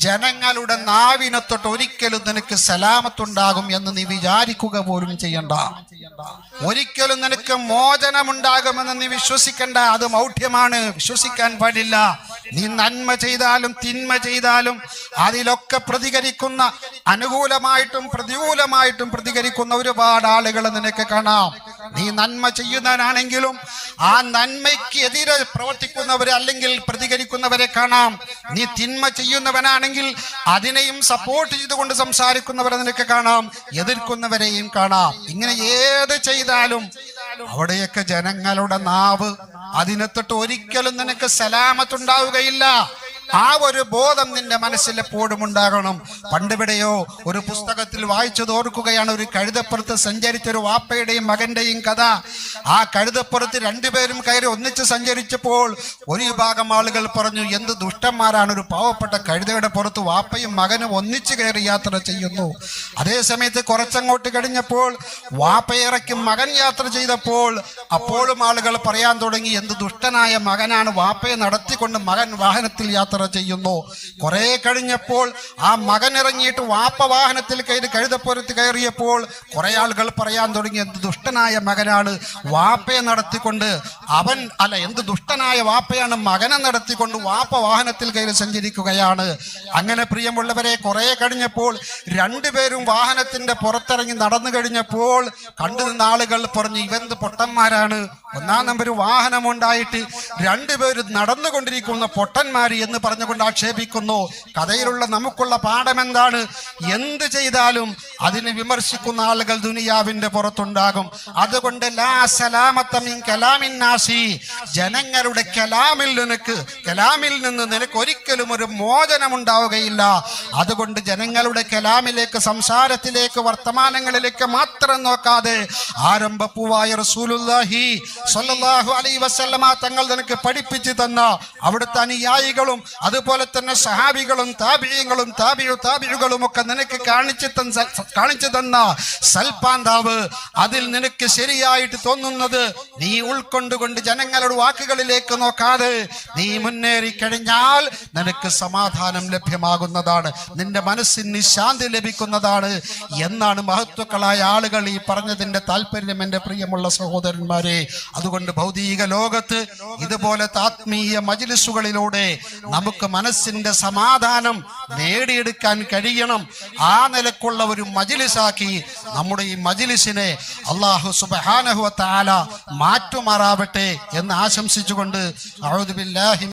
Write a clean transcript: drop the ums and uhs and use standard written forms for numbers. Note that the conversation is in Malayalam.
ജനങ്ങളുടെ നാവിനെ തൊട്ട് ഒരിക്കലും നിനക്ക് സലാമത്തുണ്ടാകും എന്ന് നീ വിചാരിക്കുക പോലും ചെയ്യണ്ട. ഒരിക്കലും നിനക്ക് മോചനമുണ്ടാകുമെന്ന് നീ വിശ്വസിക്കണ്ട. അത് മൗഢ്യമാണ്, വിശ്വസിക്കാൻ പാടില്ല. നീ നന്മ ചെയ്താലും തിന്മ ചെയ്താലും അതിലൊക്കെ പ്രതികരിക്കുന്ന, അനുകൂലമായിട്ടും പ്രതികൂലമായിട്ടും പ്രതികരിക്കുന്ന ഒരുപാട് ആളുകൾ നിനക്ക് കാണാം. നീ നന്മ ചെയ്യുന്നവനാണെങ്കിലും ആ നന്മയ്ക്ക് എതിരെ പ്രവർത്തിക്കുന്നവരെ അല്ലെങ്കിൽ പ്രതികരിക്കുന്നവരെ കാണാം. നീ തിന്മ ചെയ്യുന്നവനാണെങ്കിൽ അതിനെയും സപ്പോർട്ട് ചെയ്തുകൊണ്ട് സംസാരിക്കുന്നവരെ നിനക്ക് കാണാം, എതിർക്കുന്നവരെയും കാണാം. ഇങ്ങനെ ഏത് ചെയ്താലും അവിടെയൊക്കെ ജനങ്ങളുടെ നാവ് അതിനെ തൊട്ട് ഒരിക്കലും നിനക്ക് സലാമത്തുണ്ടാവുകയില്ല. ആ ഒരു ബോധം നിന്റെ മനസ്സിൽ എപ്പോഴും ഉണ്ടാകണം. പണ്ടിവിടെയോ ഒരു പുസ്തകത്തിൽ വായിച്ചു തോർക്കുകയാണ്, ഒരു കഴുതപ്പുറത്ത് സഞ്ചരിച്ചൊരു വാപ്പയുടെയും മകന്റെയും കഥ. ആ കഴുതപ്പുറത്ത് രണ്ടുപേരും കയറി ഒന്നിച്ച് സഞ്ചരിച്ചപ്പോൾ ഒരു വിഭാഗം ആളുകൾ പറഞ്ഞു, എന്ത് ദുഷ്ടന്മാരാണ്, ഒരു പാവപ്പെട്ട കഴുതയുടെ പുറത്ത് വാപ്പയും മകനും ഒന്നിച്ച് കയറി യാത്ര ചെയ്യുന്നു. അതേസമയത്ത് കുറച്ചങ്ങോട്ട് കഴിഞ്ഞപ്പോൾ വാപ്പയിറക്കി മകൻ യാത്ര ചെയ്തപ്പോൾ അപ്പോഴും ആളുകൾ പറയാൻ തുടങ്ങി, എന്ത് ദുഷ്ടനായ മകനാണ്, വാപ്പയെ നടത്തിക്കൊണ്ട് മകൻ വാഹനത്തിൽ യാത്ര ചെയ്യുന്നു. കുറെ കഴിഞ്ഞപ്പോൾ ആ മകൻ ഇറങ്ങിയിട്ട് വാപ്പ വാഹനത്തിൽ കയറി കഴുതപ്പുറത്ത് കയറിയപ്പോൾ കുറെ ആളുകൾ പറയാൻ തുടങ്ങി, എന്ത് ദുഷ്ടനായ മകനാണ് വാപ്പയെ നടത്തിക്കൊണ്ട് എന്ത് ദുഷ്ടനായ വാപ്പയാണ് മകനെ നടത്തിക്കൊണ്ട് വാപ്പ വാഹനത്തിൽ കയറി സഞ്ചരിക്കുകയാണ്. അങ്ങനെ പ്രിയമുള്ളവരെ, കുറെ കഴിഞ്ഞപ്പോൾ രണ്ടുപേരും വാഹനത്തിന്റെ പുറത്തിറങ്ങി നടന്നു കഴിഞ്ഞപ്പോൾ കണ്ടു നിന്ന ആളുകൾ പറഞ്ഞു, ഇവന്ത് പൊട്ടന്മാരാണ്, ഒന്നാം നമ്പർ വാഹനമുണ്ടായിട്ട് രണ്ടുപേരും നടന്നുകൊണ്ടിരിക്കുന്ന പൊട്ടന്മാര് എന്ന് പറഞ്ഞുകൊണ്ട് ആക്ഷേപിക്കുന്നു. കഥയിലുള്ള നമുക്കുള്ള പാഠം എന്താണ്? എന്ത് ചെയ്താലും അതിനെ വിമർശിക്കുന്ന ആളുകൾ ദുനിയാവിന്റെ പുറത്തുണ്ടാകും. അതുകൊണ്ട് ലാ സലാമത മിൻ കലാമിൻ നാസി, ജനങ്ങളുടെ കലാമിൽ നിന്ന് നിനക്ക് ഒരിക്കലും ഒരു മോചനം ഉണ്ടാവുകയില്ല. അതുകൊണ്ട് ജനങ്ങളുടെ കലാമിലേക്ക്, സംസാരത്തിലേക്ക്, വർത്തമാനങ്ങളിലേക്ക് മാത്രം നോക്കാതെ ആരംഭപ്പൂവായ റസൂലുള്ളാഹി സ്വല്ലല്ലാഹു അലൈഹി വസല്ലമ തങ്ങൾ നിനക്ക് പഠിപ്പിച്ചു തന്ന, അവിടുത്തെ അനുയായികളും അതുപോലെ തന്നെ സഹാബികളും താബിഈങ്ങളും താബിഉകളും ഒക്കെ നിനക്ക് കാണിച്ചു തന്ന സൽപാന്താവ്, അതിൽ നിനക്ക് ശരിയായിട്ട് തോന്നുന്നത് നീ ഉൾക്കൊണ്ടുകൊണ്ട് ജനങ്ങളുടെ വാക്കുകളിലേക്ക് നോക്കാതെ നീ മുന്നേറി കഴിഞ്ഞാൽ നിനക്ക് സമാധാനം ലഭ്യമാകുന്നതാണ്, നിന്റെ മനസ്സിന് ശാന്തി ലഭിക്കുന്നതാണ് എന്നാണ് മഹത്വക്കളായ ആളുകൾ ഈ പറഞ്ഞതിന്റെ താല്പര്യം. എന്റെ പ്രിയമുള്ള സഹോദരന്മാരെ, അതുകൊണ്ട് ഭൗതിക ലോകത്ത് ഇതുപോലത്തെ ആത്മീയ മജ്‌ലിസുകളിലൂടെ നമുക്ക് മനസ്സിന്റെ സമാധാനം നേടിയെടുക്കാൻ കഴിയണം. ആ നിലക്കുള്ള ഒരു മജ്‌ലിസാക്കി നമ്മുടെ ഈ മജ്‌ലിസിനെ അല്ലാഹു സുബ്ഹാനഹു വ തആല മാറ്റുമാറാവട്ടെ എന്ന് ആശംസിച്ചുകൊണ്ട് അഊദു ബില്ലാഹി